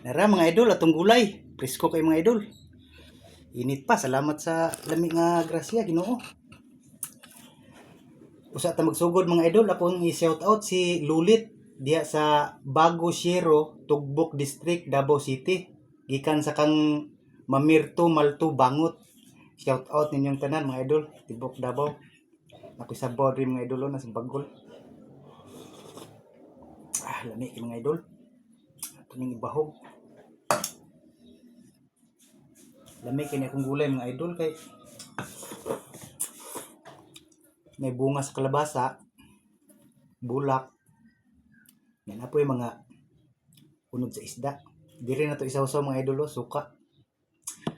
Nara mga idol, atong gulay. Presko kay mga idol. Init pa, salamat sa lamig nga grasya, Ginoo. Usa ta magsugod mga idol, akong i-shout out si Lulit diya sa Bago Siero, Tugbok District, Davao City. Gikan sa kang Mamirto Malto Bangot. Shout out ninyong tanan mga idol, Tibok Davao. Ako'y sabaw rin mga idol na sa Bagol. Lamig mga idol. Ito ning ibahog. Lamig kini akong gulay mga idol kay may bunga sa kalabasa, bulak. Yan na po yung mga unod sa isda. Diri na to isaw-saw mga idol, suka.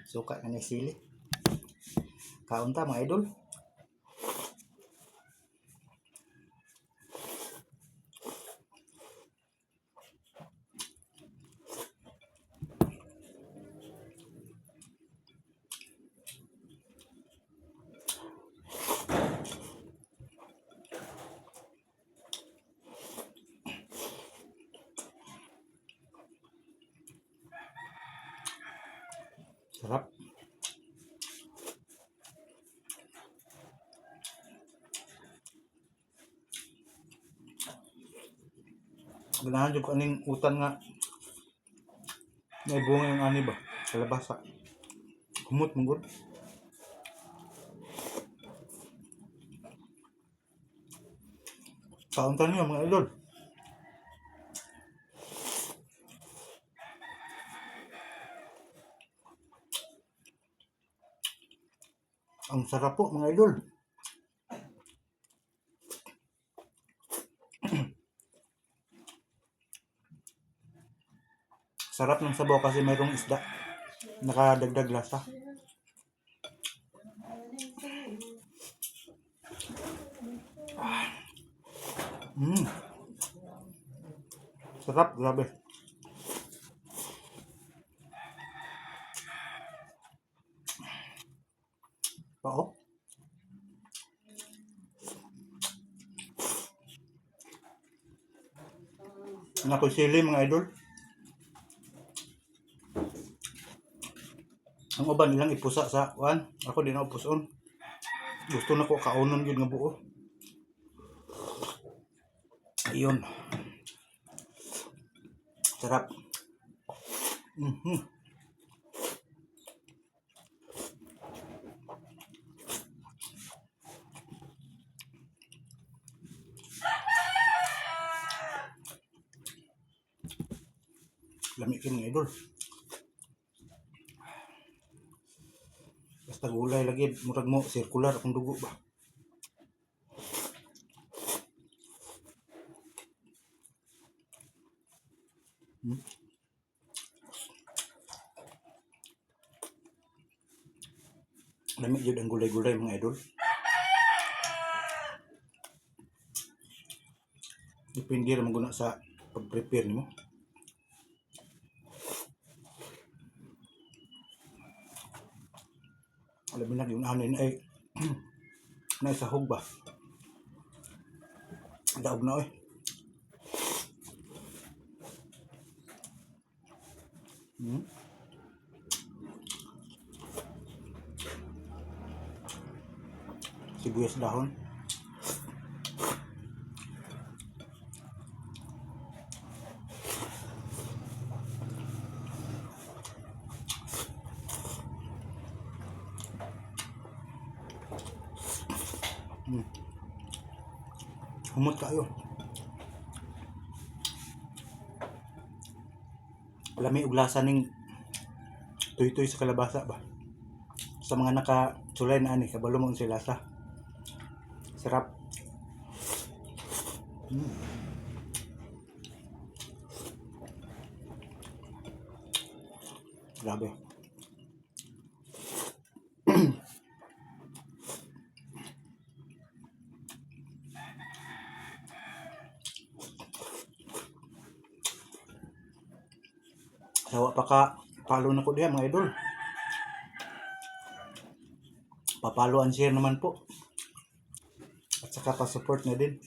Suka kanay sili. Kaunta mga idol. Sarap. Ganahan yung kaning utan nga may bunga yung ani ba? Kalabasa. Kumot mong kaunta niyo mga idol. Ang sarap po mga idol. Sarap ng sabaw kasi mayroong isda. Nakadagdag lasa. Sarap, grabe. Pao. Nakoy sili mga idol. Ang uban nilang ipusa sa wan. Ako di na upuson. Gusto na ko kaunon yun nga buo. Ayun. Sarap. Lamig yun mga idol. Basta gulay lagi, murag mo, circular akong dugo ba. Lamig yun ang gulay-gulay mga idol. Depende naman guna sa pag-prepare mo. Alam mo na yung anin ay naisahog ba? Daog na eh. Sibuyas dahon. Humot kayo. Lami og lasa ning tuy-tuy sa kalabasa ba. Sa mga nakasulay na ani kabalo mo sila lasa. Sarap. Grabe. Sawa pa ka palo na ko diha mga idol. Papalo and share naman po. At saka pa-support na din.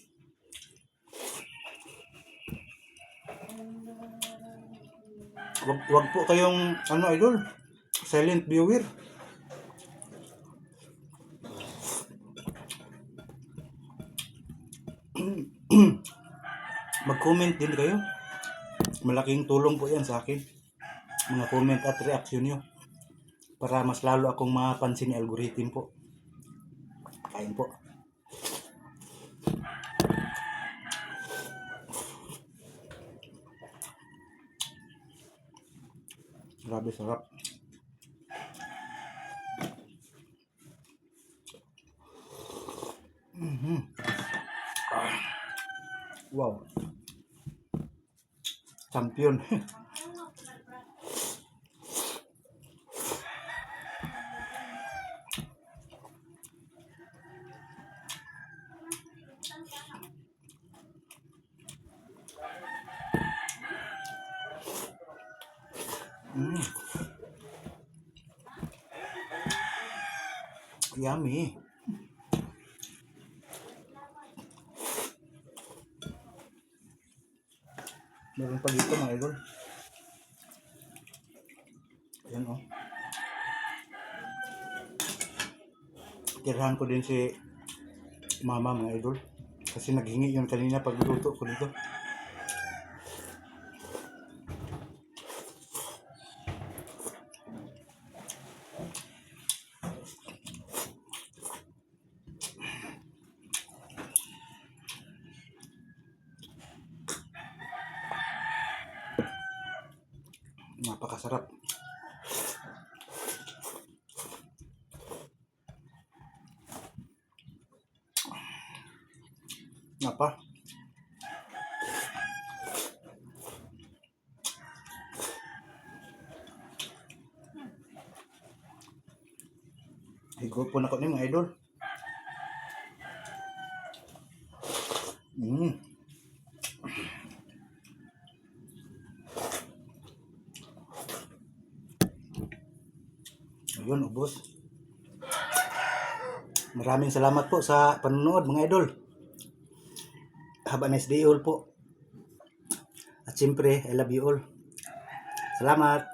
Wag po kayong ano idol, silent viewer. Mag-comment din kayo. Malaking tulong po 'yan sa akin. Mga comment at reaction niyo para mas lalo akong mapansin ni algorithm po. Kain po. Grabe sarap. Wow. Champion. Yummy. Meron pa dito mga idol. Ayan oh. Tirahan ko din si mama mga idol. Kasi naghingi yun kanina pagluto ko dito. Napakasarap. Napa? Higo po na ko ni mga idol. Ayun, ubos. Maraming salamat po sa panonood mga idol. Have a nice day all po. At siyempre, I love you all. Salamat.